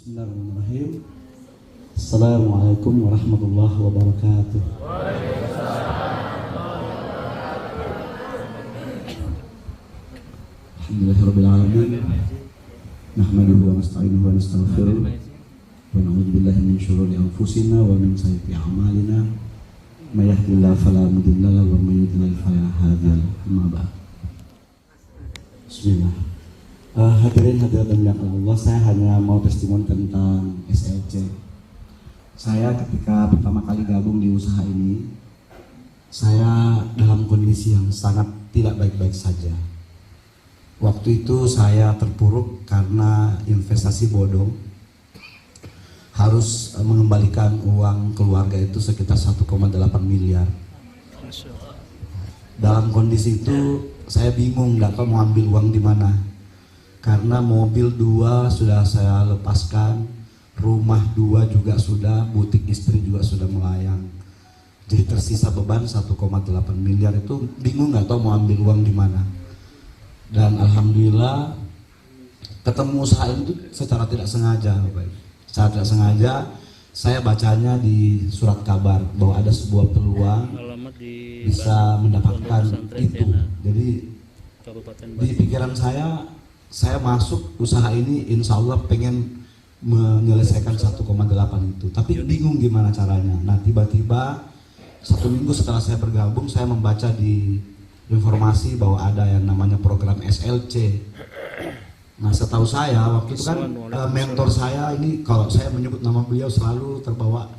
Bismillahirrahmanirrahim. Assalamualaikum warahmatullahi wabarakatuh. Alhamdulillahirabbil alamin. Nahmaduhu wa nasta'inuhu wa nastaghfiruh. Wa na'udzu billahi min syururi anfusina wa min sayyiati a'malina. May yahdihillahu fala mudilla lahu wa may yudlil fala hadiya lahu. Amma ba'd. Bismillah. Hadirin hadirat yang Allah, saya hanya mau testimoni tentang SLC. Saya ketika pertama kali gabung di usaha ini, saya dalam kondisi yang sangat tidak baik-baik saja. Waktu itu saya terpuruk karena investasi bodong, harus mengembalikan uang keluarga itu sekitar 1,8 miliar. Dalam kondisi itu saya bingung, nggak tahu mau ambil uang di mana. Karena mobil 2 sudah saya lepaskan, rumah 2 juga sudah, butik istri juga sudah melayang. Jadi tersisa beban 1,8 miliar itu, bingung nggak tahu mau ambil uang di mana. Dan alhamdulillah ketemu usaha itu secara tidak sengaja, secara tidak sengaja saya bacanya di surat kabar bahwa ada sebuah peluang bisa mendapatkan itu. Jadi di pikiran saya masuk usaha ini insya Allah pengen menyelesaikan 1,8 itu, tapi bingung gimana caranya. Nah tiba-tiba 1 minggu setelah saya bergabung, saya membaca di informasi bahwa ada yang namanya program SLC. Nah setahu saya waktu itu kan mentor saya ini, kalau saya menyebut nama beliau selalu terbawa,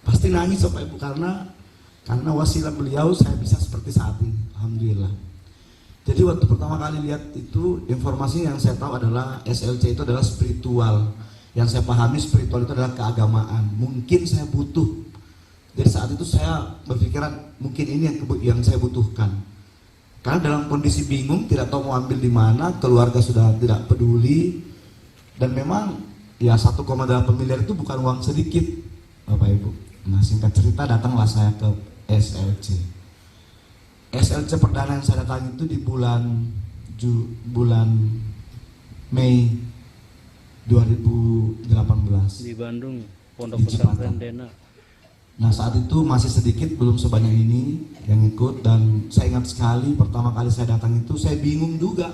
pasti nangis Bapak Ibu, karena wasilah beliau saya bisa seperti saat ini, alhamdulillah. Jadi waktu pertama kali lihat itu, informasi yang saya tahu adalah SLC itu adalah spiritual. Yang saya pahami spiritual itu adalah keagamaan. Mungkin saya butuh. Jadi saat itu saya berpikiran mungkin ini yang saya butuhkan. Karena dalam kondisi bingung, tidak tahu mau ambil di mana, keluarga sudah tidak peduli, dan memang ya 1,8 miliar itu bukan uang sedikit, Bapak Ibu. Nah singkat cerita datanglah saya ke SLC. SLC perdana yang saya datangi itu di bulan Mei 2018 di Bandung, Pondok Pesantren Dena. Nah saat itu masih sedikit, belum sebanyak ini yang ikut, dan saya ingat sekali pertama kali saya datang itu saya bingung juga.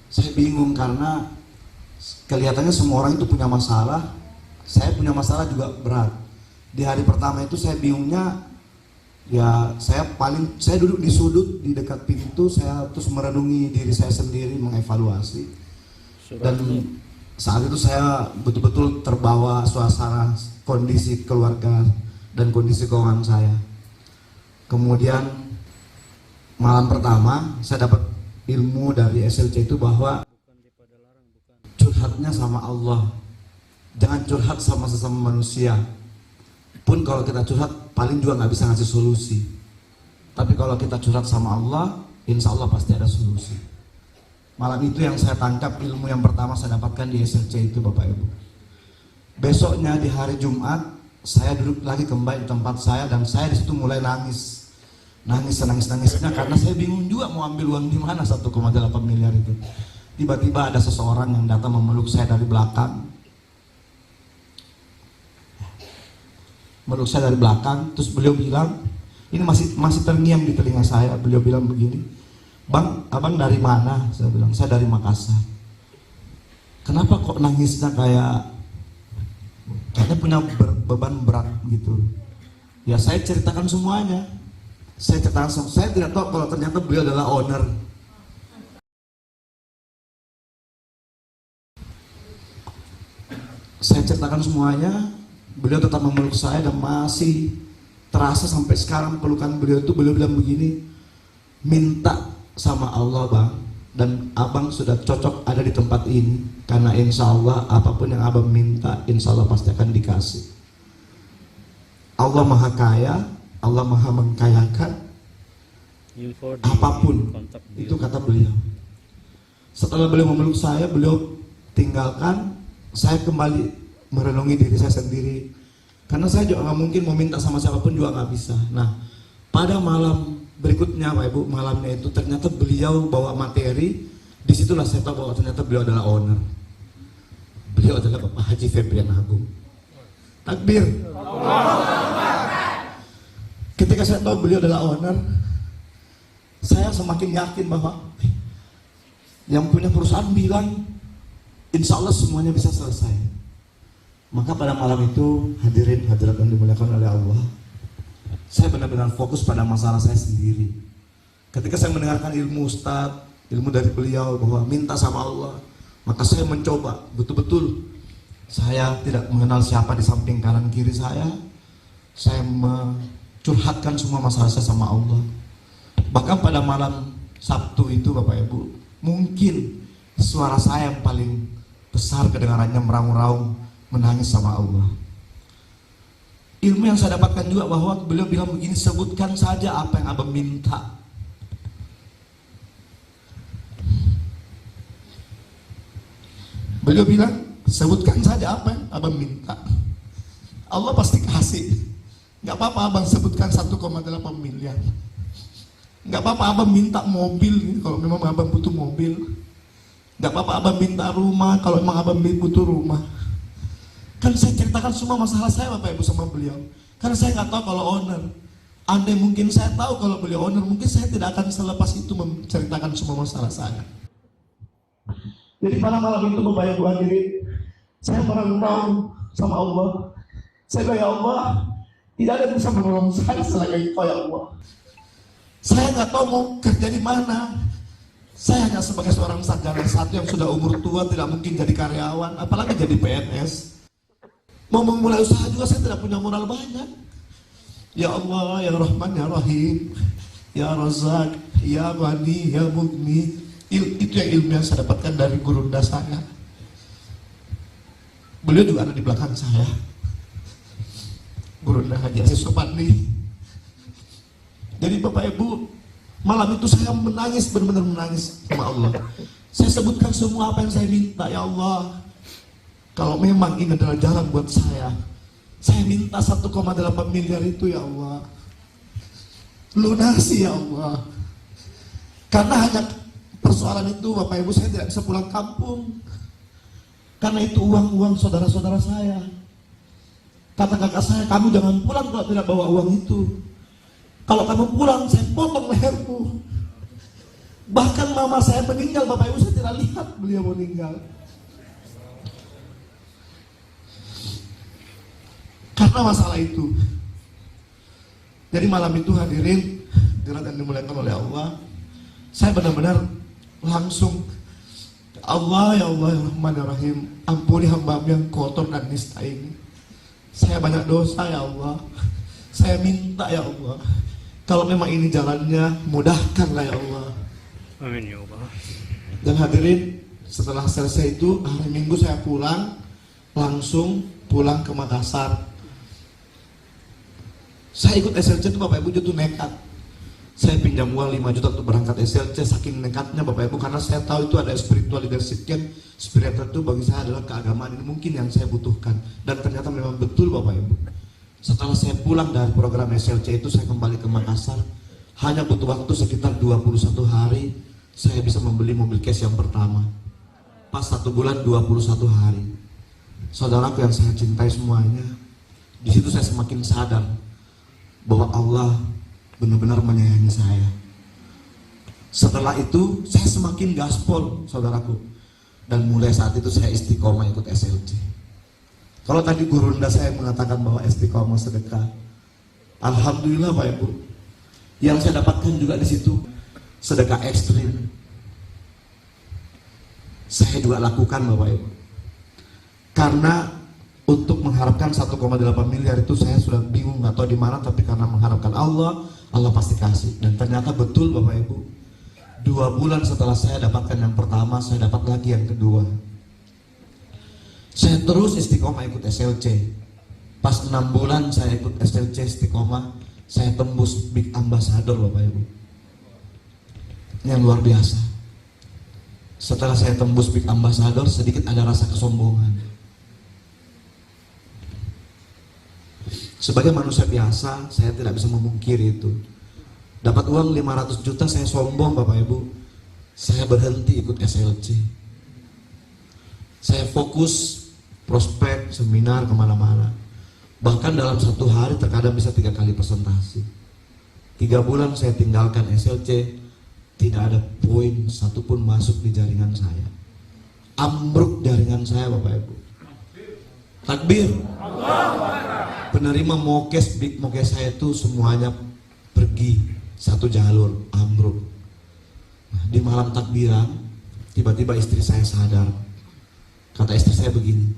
Saya bingung karena kelihatannya semua orang itu punya masalah, saya punya masalah juga berat. Di hari pertama itu saya bingungnya, ya saya duduk di sudut di dekat pintu, saya terus merenungi diri saya sendiri, mengevaluasi. Dan saat itu saya betul-betul terbawa suasana kondisi keluarga dan kondisi keuangan saya. Kemudian malam pertama saya dapat ilmu dari SLC itu bahwa curhatnya sama Allah, jangan curhat sama sesama manusia. Pun kalau kita curhat paling juga nggak bisa ngasih solusi, tapi kalau kita curhat sama Allah, insya Allah pasti ada solusi. Malam itu yang saya tangkap, ilmu yang pertama saya dapatkan di SLC itu Bapak Ibu. Besoknya di hari Jumat saya duduk lagi kembali di tempat saya, dan saya di situ mulai nangis senangis-nangisnya karena saya bingung juga mau ambil uang di mana 1,8 miliar itu. Tiba-tiba ada seseorang yang datang memeluk saya dari belakang. Terus beliau bilang, ini masih terngiang di telinga saya, beliau bilang begini, "Bang, abang dari mana?" Saya bilang, "Saya dari Makassar." "Kenapa kok nangisnya kayaknya punya beban berat gitu?" Ya saya ceritakan semuanya. Saya tidak tahu kalau ternyata beliau adalah owner. Saya ceritakan semuanya. Beliau tetap memeluk saya dan masih terasa sampai sekarang pelukan beliau itu. Beliau bilang begini, "Minta sama Allah Bang, dan abang sudah cocok ada di tempat ini, karena insya Allah apapun yang abang minta insya Allah pasti akan dikasih. Allah maha kaya, Allah maha mengkayakan apapun." Itu kata beliau. Setelah beliau memeluk saya, beliau tinggalkan, saya kembali merenungi diri saya sendiri, karena saya juga nggak mungkin mau minta sama siapapun, juga nggak bisa. Nah pada malam berikutnya Pak Ibu, malamnya itu ternyata beliau bawa materi. Disitulah saya tahu bahwa ternyata beliau adalah owner. Beliau adalah Bapak Haji Febrian Agung. Takbir. Ketika saya tahu beliau adalah owner, saya semakin yakin bahwa yang punya perusahaan bilang insya Allah semuanya bisa selesai. Maka pada malam itu hadirin hadirat yang dimuliakan oleh Allah, saya benar-benar fokus pada masalah saya sendiri. Ketika saya mendengarkan ilmu Ustadz, ilmu dari beliau bahwa minta sama Allah, maka saya mencoba betul-betul. Saya tidak mengenal siapa di samping kanan kiri saya. Saya curhatkan semua masalah saya sama Allah. Bahkan pada malam Sabtu itu Bapak Ibu, mungkin suara saya yang paling besar kedengarannya meraung-raung menangis sama Allah. Ilmu yang saya dapatkan juga bahwa beliau bilang begini, sebutkan saja apa yang abang minta. Beliau bilang, sebutkan saja apa yang abang minta, Allah pasti kasih. Gak apa-apa abang sebutkan 1,8 miliar. Gak apa-apa abang minta mobil kalau memang abang butuh mobil. Gak apa-apa abang minta rumah kalau memang abang butuh rumah. Kan saya ceritakan semua masalah saya Bapak Ibu sama beliau. Karena saya gak tahu kalau owner. Andai mungkin saya tahu kalau beliau owner, mungkin saya tidak akan selepas itu menceritakan semua masalah saya. Jadi pada malam itu Bapak Ibu hadirin, saya merengkuh sama Allah. Saya bilang, ya Allah, tidak ada yang bisa menolong saya selain Engkau ya Allah. Saya nggak tahu mau kerja di mana. Saya hanya sebagai seorang sarjana S1 yang sudah umur tua, tidak mungkin jadi karyawan, apalagi jadi PNS. Mau memulai usaha juga saya tidak punya modal banyak. Ya Allah, ya Rahman, ya Rahim, ya Razak, ya Ghani, ya Mughni. Itu yang ilmu yang saya dapatkan dari gurunda saya. Beliau juga ada di belakang saya, Gurunda Haji Asis Sobandi. Jadi Bapak Ibu, malam itu saya menangis, benar-benar menangis sama Allah. Saya sebutkan semua apa yang saya minta. Ya Allah, kalau memang ini adalah jalan buat saya minta 1,8 miliar itu ya Allah, lunasi ya Allah. Karena hanya persoalan itu Bapak Ibu, saya tidak bisa pulang kampung. Karena itu uang-uang saudara-saudara saya. Kata kakak saya, kamu jangan pulang kalau tidak bawa uang itu. Kalau kamu pulang, saya potong lehermu. Bahkan mama saya meninggal, Bapak Ibu, saya tidak lihat beliau meninggal. Karena masalah itu. Jadi malam itu hadirin, yang dimuliakan oleh Allah, saya benar-benar langsung, Allah ya Allah ya Rahman ya Rahim, ampuni hamba yang kotor dan nista ini. Saya banyak dosa ya Allah. Saya minta ya Allah, kalau memang ini jalannya, mudahkanlah ya Allah. Amin ya Allah. Dan hadirin, setelah selesai itu, hari Minggu saya pulang, langsung pulang ke Makassar. Saya ikut SLC itu Bapak Ibu jatuh nekat. Saya pinjam uang 5 juta untuk berangkat SLC, saking nekatnya Bapak Ibu, karena saya tahu itu ada spiritual leadership kan. Spiritual itu bagi saya adalah keagamaan, ini mungkin yang saya butuhkan. Dan ternyata memang betul Bapak Ibu. Setelah saya pulang dari program SLC itu, saya kembali ke Makassar. Hanya butuh waktu sekitar 21 hari, saya bisa membeli mobil cash yang pertama. Pas 1 bulan 21 hari. Saudaraku yang saya cintai semuanya, di situ saya semakin sadar bahwa Allah benar-benar menyayangi saya. Setelah itu saya semakin gaspol saudaraku, dan mulai saat itu saya istiqomah ikut SLC. Kalau tadi gurunda saya mengatakan bahwa istiqomah sedekah, alhamdulillah Pak Ibu, yang saya dapatkan juga di situ sedekah ekstrim. Saya juga lakukan Bapak Ibu, karena untuk mengharapkan 1,8 miliar itu saya sudah bingung nggak tahu di mana, tapi karena mengharapkan Allah, Allah pasti kasih. Dan ternyata betul Bapak Ibu, 2 bulan setelah saya dapatkan yang pertama, saya dapat lagi yang kedua. Saya terus istiqomah ikut SLC. Pas 6 bulan saya ikut SLC istiqomah, saya tembus Big Ambassador Bapak Ibu. Yang luar biasa. Setelah saya tembus Big Ambassador, sedikit ada rasa kesombongan. Sebagai manusia biasa, saya tidak bisa memungkiri itu. Dapat uang 500 juta, saya sombong Bapak Ibu. Saya berhenti ikut SLC. Saya fokus prospek, seminar, kemana-mana. Bahkan dalam satu hari terkadang bisa 3 kali presentasi. 3 bulan saya tinggalkan SLC, tidak ada poin satupun masuk di jaringan saya. Ambruk jaringan saya Bapak Ibu. Takbir. Penerima mokes, big mokes saya itu semuanya pergi satu jalur, ambruk. Nah, di malam takbiran, tiba-tiba istri saya sadar. Kata istri saya begini,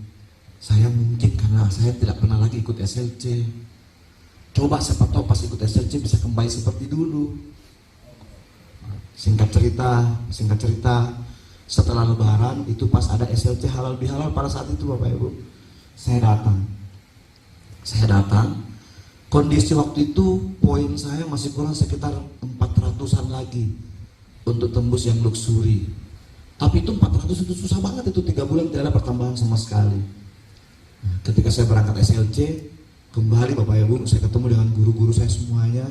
saya mungkin karena saya tidak pernah lagi ikut SLC. Coba siapa tahu pas ikut SLC bisa kembali seperti dulu. Singkat cerita, setelah lebaran itu pas ada SLC halal bihalal pada saat itu Bapak Ibu, saya datang. Kondisi waktu itu poin saya masih kurang sekitar 400-an lagi untuk tembus yang luxury. Tapi itu 400 itu susah banget, itu 3 bulan tidak ada pertambahan sama sekali. Nah, ketika saya berangkat SLC kembali Bapak Ibu, saya ketemu dengan guru-guru saya semuanya.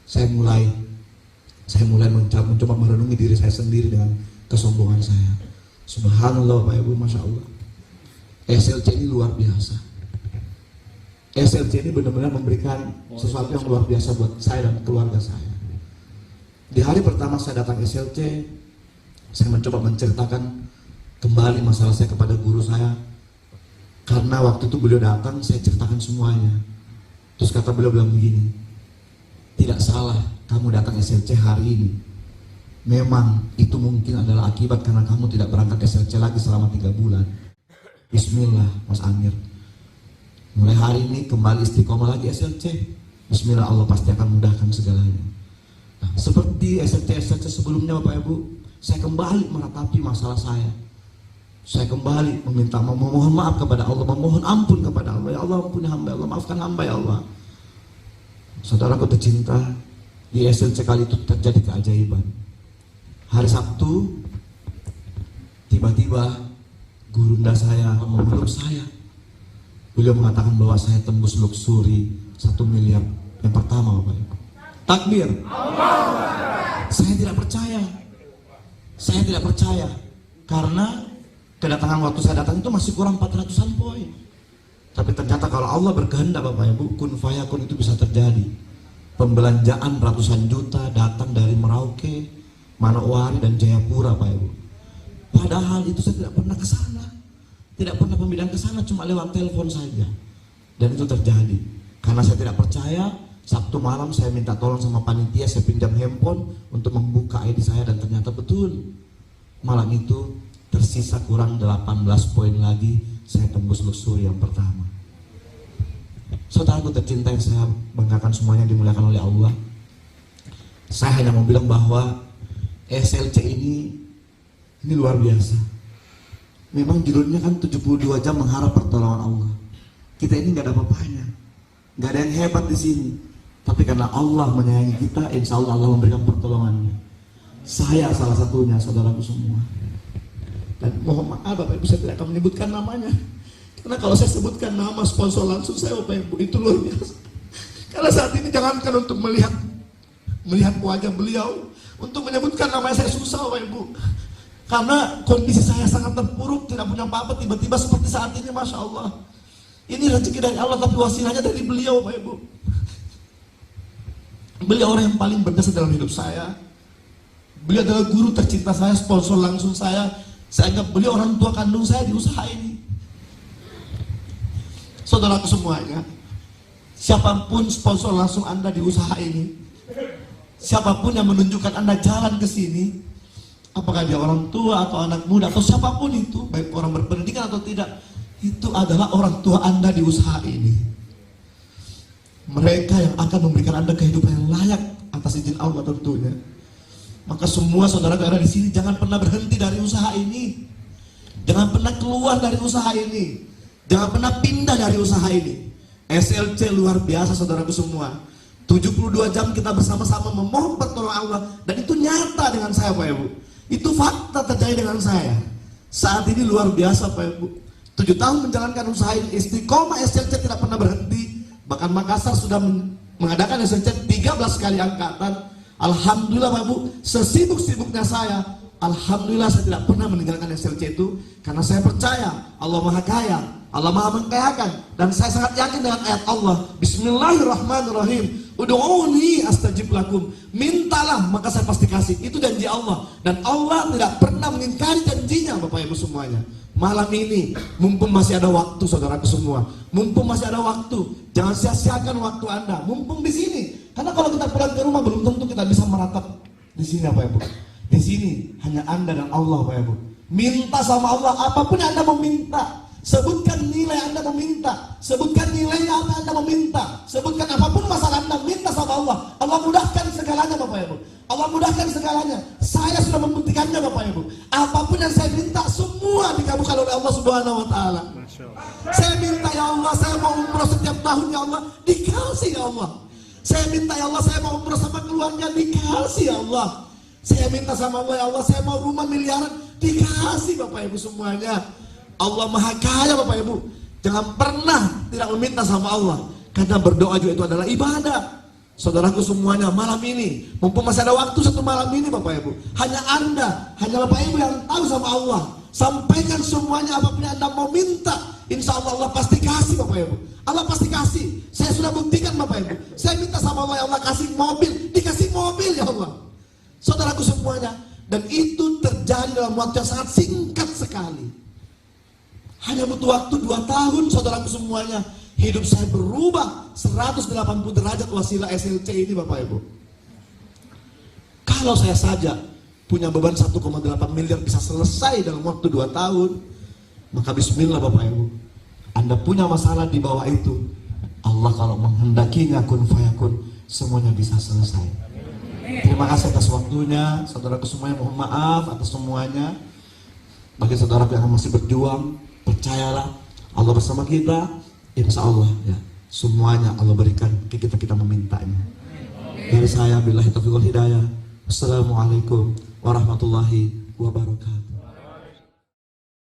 Saya mulai mencoba merenungi diri saya sendiri dengan kesombongan saya. Subhanallah Bapak Ibu, Masya Allah, SLC ini luar biasa. SLC ini benar-benar memberikan sesuatu yang luar biasa buat saya dan keluarga saya. Di hari pertama saya datang SLC, saya mencoba menceritakan kembali masalah saya kepada guru saya. Karena waktu itu beliau datang, saya ceritakan semuanya. Terus kata beliau bilang begini, tidak salah kamu datang SLC hari ini. Memang itu mungkin adalah akibat karena kamu tidak berangkat SLC lagi selama 3 bulan. Bismillah Mas Amir, mulai hari ini kembali istiqomah lagi SLC. Bismillah, Allah pasti akan mudahkan segalanya. Nah, seperti SLC sebelumnya Bapak Ibu, saya kembali meratapi masalah saya. Saya kembali memohon maaf kepada Allah, memohon ampun kepada Allah. Ya Allah, ampuni hamba, ya Allah, maafkan hamba ya Allah. Saudaraku tercinta, di SLC kali itu terjadi keajaiban. Hari Sabtu, tiba-tiba gurunda saya memeluk saya. Beliau mengatakan bahwa saya tembus luxury 1 miliar yang pertama Bapak Ibu. Takbir. Saya tidak percaya karena kedatangan waktu saya datang itu masih kurang 400-an poin. Tapi ternyata kalau Allah berkehendak Bapak Ibu, kun fayakun itu bisa terjadi. Pembelanjaan ratusan juta datang dari Merauke, Manokwari dan Jayapura Bapak Ibu. Padahal itu saya tidak pernah ke sana. Tidak pernah pembinaan ke sana, cuma lewat telepon saja. Dan itu terjadi. Karena saya tidak percaya, Sabtu malam saya minta tolong sama panitia, saya pinjam handphone untuk membuka ID saya dan ternyata betul. Malam itu tersisa kurang 18 poin lagi, saya tembus luxury yang pertama. Saudaraku tercinta yang saya banggakan semuanya dimuliakan oleh Allah. Saya hanya mau bilang bahwa SLC ini luar biasa. Memang judulnya kan 72 jam mengharap pertolongan Allah. Kita ini nggak ada apa-apanya, nggak ada yang hebat di sini. Tapi karena Allah menyayangi kita, insya Allah Allah memberikan pertolongannya. Saya salah satunya, saudaraku semua. Dan mohon maaf Bapak Ibu, saya tidak akan menyebutkan namanya. Karena kalau saya sebutkan nama sponsor langsung saya Bapak Ibu, itu luar biasa. Karena saat ini jangankan untuk melihat wajah beliau, untuk menyebutkan namanya saya susah Bapak Ibu. Karena kondisi saya sangat terpuruk, tidak punya apa-apa, tiba-tiba seperti saat ini, Masya Allah. Ini rezeki dari Allah, tapi wasilahnya dari beliau Bapak Ibu. Beliau orang yang paling berjasa dalam hidup saya. Beliau adalah guru tercinta saya, sponsor langsung saya. Saya anggap beliau orang tua kandung saya di usaha ini. Saudaraku semuanya, siapapun sponsor langsung Anda di usaha ini, siapapun yang menunjukkan Anda jalan ke sini, apakah dia orang tua atau anak muda atau siapapun itu, baik orang berpendidikan atau tidak, itu adalah orang tua Anda di usaha ini. Mereka yang akan memberikan Anda kehidupan yang layak atas izin Allah tentunya. Maka semua saudara yang ada di sini jangan pernah berhenti dari usaha ini. Jangan pernah keluar dari usaha ini. Jangan pernah pindah dari usaha ini. SLC luar biasa saudaraku semua. 72 jam kita bersama-sama memohon pertolongan Allah, dan itu nyata dengan saya Pak Ibu. Itu fakta terjadi dengan saya. Saat ini luar biasa Pak Ibu. 7 tahun menjalankan usaha ini, istiqomah SLC tidak pernah berhenti. Bahkan Makassar sudah mengadakan SLC 13 kali angkatan. Alhamdulillah Pak Ibu, sesibuk-sibuknya saya, alhamdulillah saya tidak pernah meninggalkan SLC itu. Karena saya percaya Allah Maha Kaya, Allah maha mengkayakan. Dan saya sangat yakin dengan ayat Allah, Bismillahirrahmanirrahim, ud'uni astajib lakum, mintalah maka saya pasti kasih. Itu janji Allah, dan Allah tidak pernah mengingkari janjinya. Bapak Ibu semuanya, malam ini mumpung masih ada waktu, saudaraku semua, mumpung masih ada waktu, jangan sia-siakan waktu Anda mumpung di sini. Karena kalau kita pulang ke rumah belum tentu kita bisa meratap di sini, Bapak Ibu. Di sini hanya Anda dan Allah, Bapak Ibu. Minta sama Allah apapun yang Anda mau minta. Sebutkan nilai Anda meminta, sebutkan nilai apa Anda meminta, sebutkan apapun masalah Anda, minta sama Allah. Allah mudahkan segalanya, Bapak Ibu. Allah mudahkan segalanya. Saya sudah membuktikannya, Bapak Ibu. Apapun yang saya minta semua dikabulkan oleh Allah Subhanahu wa taala. Saya minta, ya Allah, saya mau umroh setiap tahun, ya Allah, dikasih, ya Allah. Saya minta, ya Allah, saya mau umroh sama keluarga, dikasih, ya Allah. Saya minta sama Allah, ya Allah, saya mau rumah miliaran, dikasih, Bapak Ibu semuanya. Allah maha kaya, Bapak Ibu. Jangan pernah tidak meminta sama Allah, karena berdoa juga itu adalah ibadah. Saudaraku semuanya, malam ini mumpung masih ada waktu satu malam ini, Bapak Ibu, hanya Anda, hanya Bapak Ibu yang tahu sama Allah. Sampaikan semuanya apapun yang Anda mau minta, insya Allah Allah pasti kasih, Bapak Ibu. Allah pasti kasih. Saya sudah buktikan, Bapak Ibu. Saya minta sama Allah, ya Allah kasih mobil, dikasih mobil, ya Allah. Saudaraku semuanya, dan itu terjadi dalam waktu yang sangat singkat sekali. Hanya butuh waktu 2 tahun, saudaraku semuanya, hidup saya berubah 180 derajat wasilah SLC ini, Bapak Ibu. Kalau saya saja punya beban 1,8 miliar bisa selesai dalam waktu 2 tahun, maka bismillah, Bapak Ibu. Anda punya masalah di bawah itu, Allah kalau menghendakinya kun fayakun, semuanya bisa selesai. Terima kasih atas waktunya, saudaraku semuanya, mohon maaf atas semuanya. Bagi saudara yang masih berjuang, percayalah Allah bersama kita, insya Allah ya, semuanya Allah berikan ke kita memintanya. Dari saya, billahi taufiq wal hidayah. Wassalamualaikum warahmatullahi wabarakatuh.